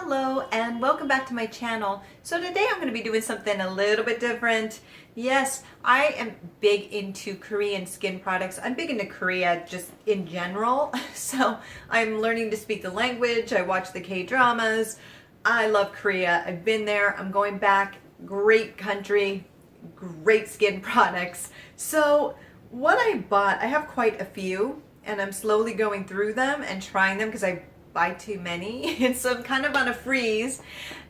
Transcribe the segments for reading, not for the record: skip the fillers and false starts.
Hello and welcome back to my channel. So today I'm going to be doing something a little bit different. Yes, I am big into Korean skin products. I'm big into Korea just in general. So I'm learning to speak the language. I watch the K-dramas. I love Korea. I've been there. I'm going back. Great country, great skin products. So what I bought, I have quite a few and I'm slowly going through them and trying them because I buy too many, and so I'm kind of on a freeze.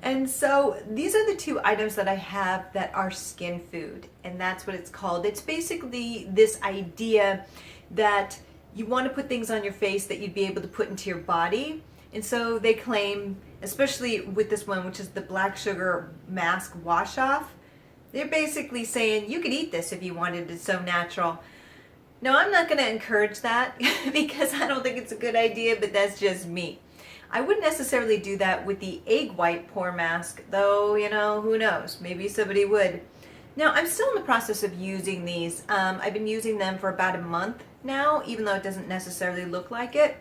And so these are the two items that I have that are skin food, and that's what it's called. It's basically this idea that you want to put things on your face that you'd be able to put into your body. And so they claim, especially with this one, which is the black sugar mask wash off, they're basically saying you could eat this if you wanted. It's so natural. No, I'm not going to encourage that because I don't think it's a good idea, but that's just me. I wouldn't necessarily do that with the egg white pore mask, though, you know, who knows? Maybe somebody would. Now, I'm still in the process of using these. I've been using them for about a month now, even though it doesn't necessarily look like it.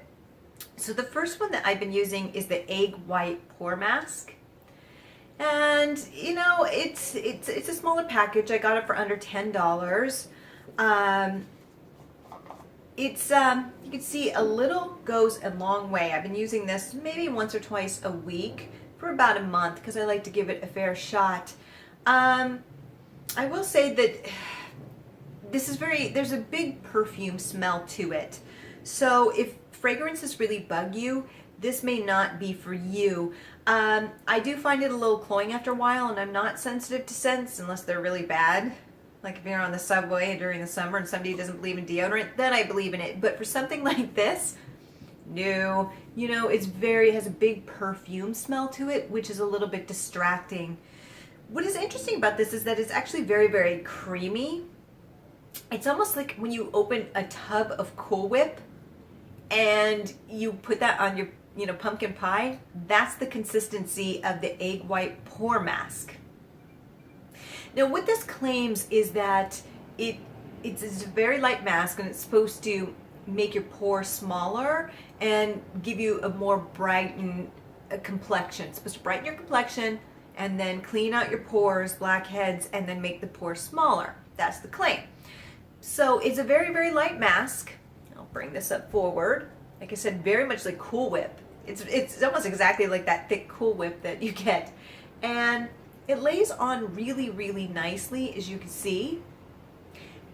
So the first one that I've been using is the egg white pore mask. And, you know, it's a smaller package. I got it for under $10. It's, you can see a little goes a long way. I've been using this maybe once or twice a week for about a month because I like to give it a fair shot. I will say that this is there's a big perfume smell to it. So if fragrances really bug you, this may not be for you. I do find it a little cloying after a while, and I'm not sensitive to scents unless they're really bad. Like if you're on the subway during the summer and somebody doesn't believe in deodorant, then I believe in it. But for something like this, no. You know, it has a big perfume smell to it, which is a little bit distracting. What is interesting about this is that it's actually very, very creamy. It's almost like when you open a tub of Cool Whip and you put that on your, pumpkin pie. That's the consistency of the egg white pore mask. Now, what this claims is that it's a very light mask, and it's supposed to make your pores smaller and give you a more brightened complexion. It's supposed to brighten your complexion and then clean out your pores, blackheads, and then make the pores smaller. That's the claim. So it's a very, very light mask. I'll bring this up forward. Like I said, very much like Cool Whip. It's almost exactly like that thick Cool Whip that you get. And it lays on really, really nicely, as you can see.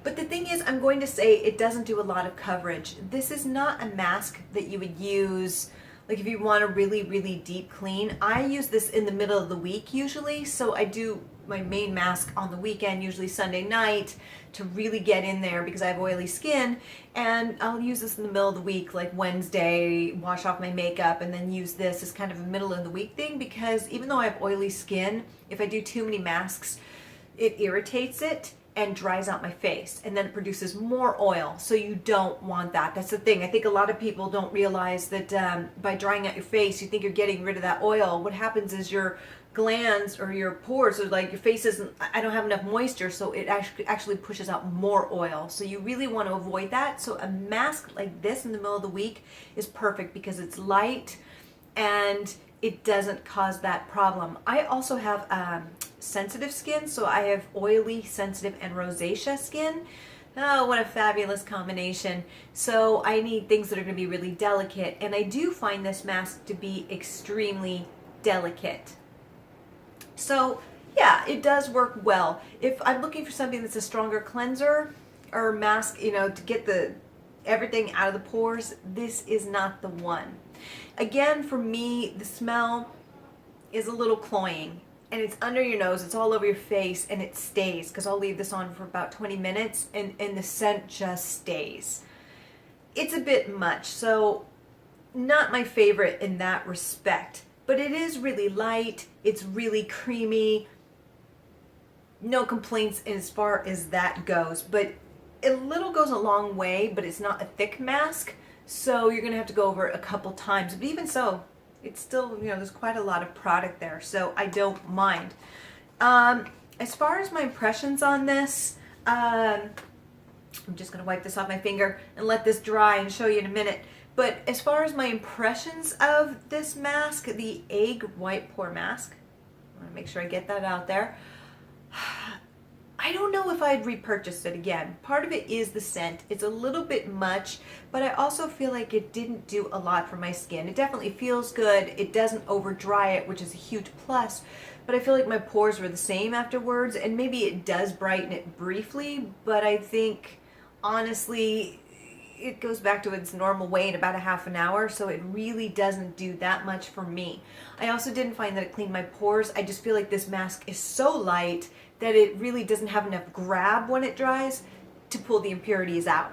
But the thing is, I'm going to say it doesn't do a lot of coverage. This is not a mask that you would use, like if you want a really, really deep clean. I use this in the middle of the week usually, so I do my main mask on the weekend, usually Sunday night, to really get in there because I have oily skin, and I'll use this in the middle of the week, like Wednesday, wash off my makeup, and then use this as kind of a middle of the week thing, because even though I have oily skin, if I do too many masks, it irritates it and dries out my face, and then it produces more oil, so you don't want that. That's the thing. I think a lot of people don't realize that by drying out your face, you think you're getting rid of that oil. What happens is your glands or your pores, or like your face I don't have enough moisture, so it actually pushes out more oil. So you really want to avoid that. So a mask like this in the middle of the week is perfect because it's light and it doesn't cause that problem. I also have sensitive skin, so I have oily, sensitive, and rosacea skin. Oh, what a fabulous combination. So I need things that are going to be really delicate, and I do find this mask to be extremely delicate. So yeah, it does work well. If I'm looking for something that's a stronger cleanser or mask, to get everything out of the pores, this is not the one. Again, for me, the smell is a little cloying, and it's under your nose, it's all over your face, and it stays, because I'll leave this on for about 20 minutes, and the scent just stays. It's a bit much, so not my favorite in that respect. But it is really light, it's really creamy, no complaints as far as that goes. But a little goes a long way, but it's not a thick mask, so you're going to have to go over it a couple times. But even so, it's still, there's quite a lot of product there, so I don't mind. As far as my impressions on this, I'm just going to wipe this off my finger and let this dry and show you in a minute. But as far as my impressions of this mask, the Egg White Pore Mask, I want to make sure I get that out there. I don't know if I'd repurchase it again. Part of it is the scent. It's a little bit much, but I also feel like it didn't do a lot for my skin. It definitely feels good. It doesn't over dry it, which is a huge plus, but I feel like my pores were the same afterwards, and maybe it does brighten it briefly, but I think honestly it goes back to its normal way in about a half an hour, so it really doesn't do that much for me. I also didn't find that it cleaned my pores. I just feel like this mask is so light that it really doesn't have enough grab when it dries to pull the impurities out.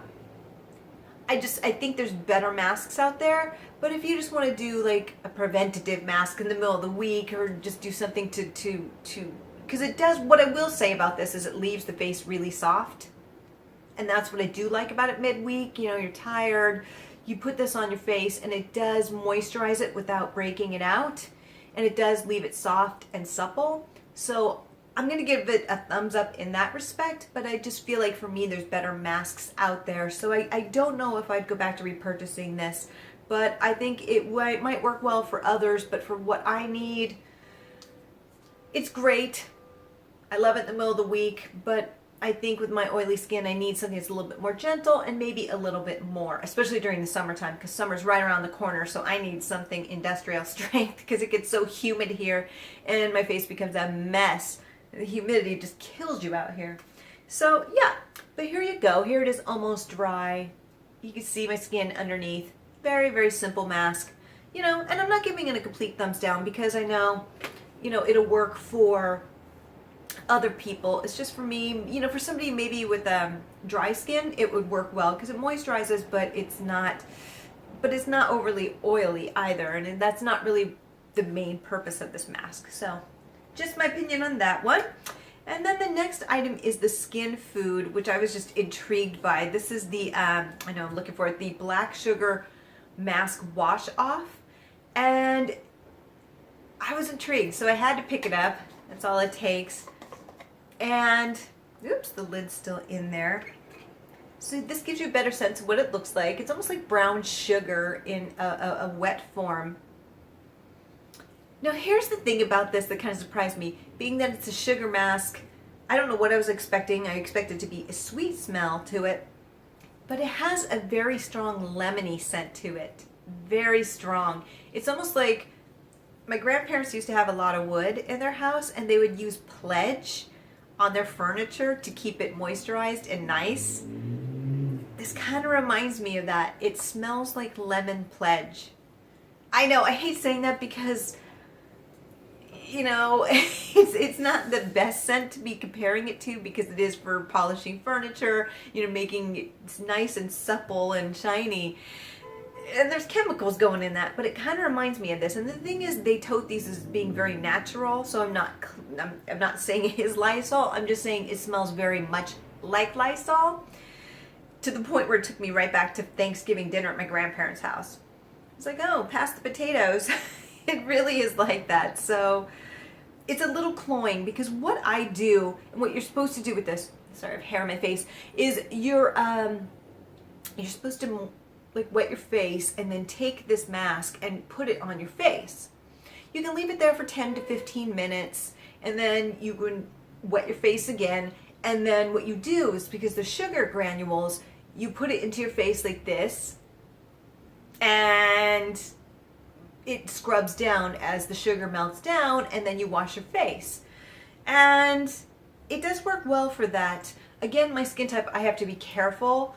I think there's better masks out there, but if you just want to do like a preventative mask in the middle of the week, or just do something to because it does, what I will say about this is it leaves the face really soft. And that's what I do like about it midweek. You know, you're tired, you put this on your face and it does moisturize it without breaking it out. And it does leave it soft and supple. So I'm going to give it a thumbs up in that respect, but I just feel like for me there's better masks out there. So I don't know if I'd go back to repurchasing this, but I think it might work well for others, but for what I need, it's great. I love it in the middle of the week, but I think with my oily skin, I need something that's a little bit more gentle and maybe a little bit more, especially during the summertime, because summer's right around the corner. So I need something industrial strength because it gets so humid here and my face becomes a mess. The humidity just kills you out here. So yeah, but here you go. Here it is, almost dry. You can see my skin underneath. Very, very simple mask. You know, and I'm not giving it a complete thumbs down because I know, you know, it'll work for other people. It's just for me, you know, for somebody maybe with dry skin, it would work well because it moisturizes, but it's not overly oily either, and that's not really the main purpose of this mask. So just my opinion on that one. And then the next item is the Skin Food, which I was just intrigued by. This is the I know I'm looking for it, the Black Sugar Mask Wash Off, and I was intrigued, so I had to pick it up. That's all it takes. And oops, the lid's still in there. So this gives you a better sense of what it looks like. It's almost like brown sugar in a wet form. Now here's the thing about this that kind of surprised me. Being that it's a sugar mask, I don't know what I was expecting. I expected to be a sweet smell to it, but it has a very strong lemony scent to it. Very strong. It's almost like my grandparents used to have a lot of wood in their house, and they would use Pledge on their furniture to keep it moisturized and nice. This kind of reminds me of that. It smells like lemon Pledge. I know, I hate saying that because, you know, it's not the best scent to be comparing it to because it is for polishing furniture, you know, making it nice and supple and shiny. And there's chemicals going in that, but it kind of reminds me of this. And the thing is, they tote these as being very natural, so I'm not saying it is Lysol. I'm just saying it smells very much like Lysol, to the point where it took me right back to Thanksgiving dinner at my grandparents' house. It's like, oh, pass the potatoes. It really is like that. So it's a little cloying because what I do and what you're supposed to do with this, sorry, I have hair on my face, is you're supposed to like wet your face and then take this mask and put it on your face. You can leave it there for 10 to 15 minutes and then you can wet your face again, and then what you do is, because the sugar granules, you put it into your face like this and it scrubs down as the sugar melts down, and then you wash your face. And it does work well for that. Again, my skin type, I have to be careful.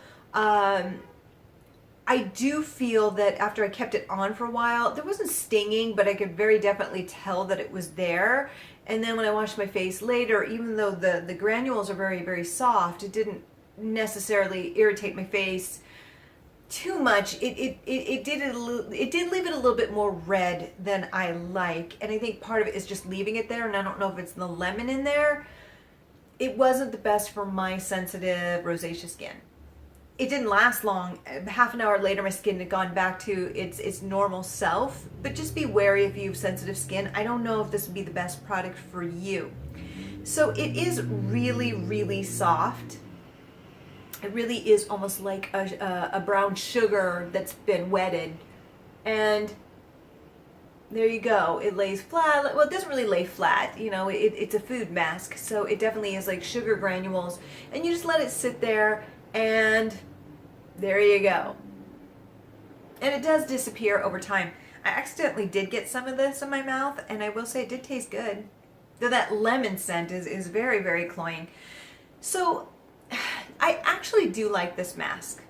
I do feel that after I kept it on for a while, there wasn't stinging, but I could very definitely tell that it was there. And then when I washed my face later, even though the granules are very, very soft, it didn't necessarily irritate my face too much. It did leave it a little bit more red than I like. And I think part of it is just leaving it there, and I don't know if it's the lemon in there. It wasn't the best for my sensitive rosacea skin. It didn't last long. Half an hour later, my skin had gone back to its normal self. But just be wary if you have sensitive skin. I don't know if this would be the best product for you. So it is really, really soft. It really is almost like a brown sugar that's been wetted. And there you go. It lays flat. Well, it doesn't really lay flat. You know, it's a food mask. So it definitely is like sugar granules. And you just let it sit there, and there you go. And it does disappear over time. I accidentally did get some of this in my mouth, and I will say it did taste good. Though that lemon scent is very, very cloying. So I actually do like this mask.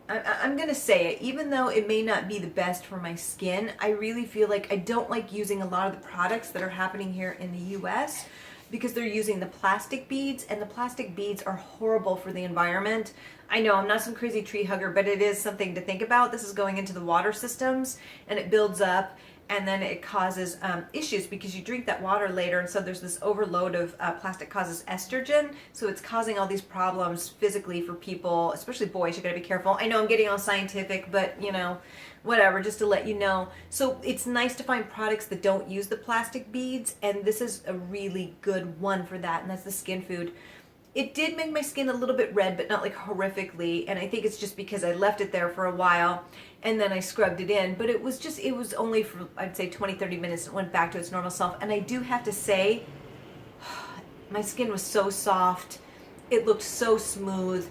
I'm going to say it, even though it may not be the best for my skin, I really feel like I don't like using a lot of the products that are happening here in the US because they're using the plastic beads, and the plastic beads are horrible for the environment. I know I'm not some crazy tree hugger, but it is something to think about. This is going into the water systems, and it builds up, and then it causes issues because you drink that water later, and so there's this overload of plastic causes estrogen, so it's causing all these problems physically for people, especially boys. You gotta be careful. I know I'm getting all scientific, but you know, whatever, just to let you know. So it's nice to find products that don't use the plastic beads, and this is a really good one for that, and that's the Skin Food. It did make my skin a little bit red, but not like horrifically, and I think it's just because I left it there for a while and then I scrubbed it in, but it was only for, I'd say 20-30 minutes, and it went back to its normal self. And I do have to say, my skin was so soft, it looked so smooth,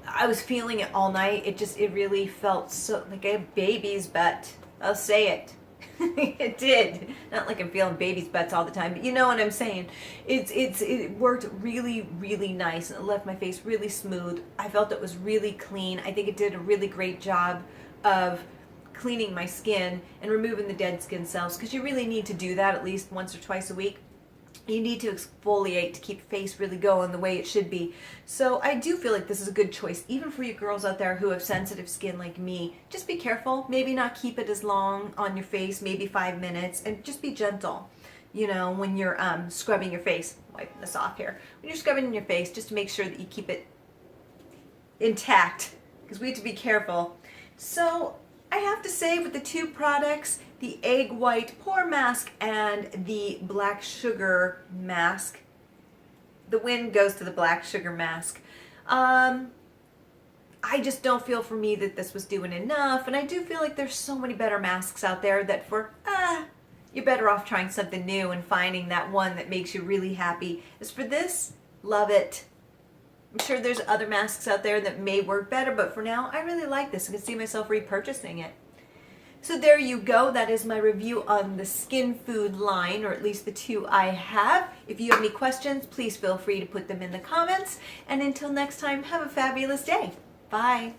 I was feeling it all night. It really felt so like a baby's butt. I'll say it. It did. Not like I'm feeling baby's butts all the time, but you know what I'm saying. It worked really, really nice, and it left my face really smooth. I felt it was really clean. I think it did a really great job of cleaning my skin and removing the dead skin cells, because you really need to do that at least once or twice a week. You need to exfoliate to keep your face really going the way it should be. So I do feel like this is a good choice, even for you girls out there who have sensitive skin like me. Just be careful. Maybe not keep it as long on your face, maybe 5 minutes, and just be gentle, you know, when you're scrubbing your face. Wiping this off here. When you're scrubbing in your face, just to make sure that you keep it intact, because we have to be careful. So I have to say, with the two products, the egg white pore mask and the black sugar mask, the win goes to the black sugar mask. I just don't feel for me that this was doing enough, and I do feel like there's so many better masks out there that you're better off trying something new and finding that one that makes you really happy. As for this, love it. I'm sure there's other masks out there that may work better, but for now, I really like this. I can see myself repurchasing it. So there you go. That is my review on the Skin Food line, or at least the two I have. If you have any questions, please feel free to put them in the comments. And until next time, have a fabulous day. Bye.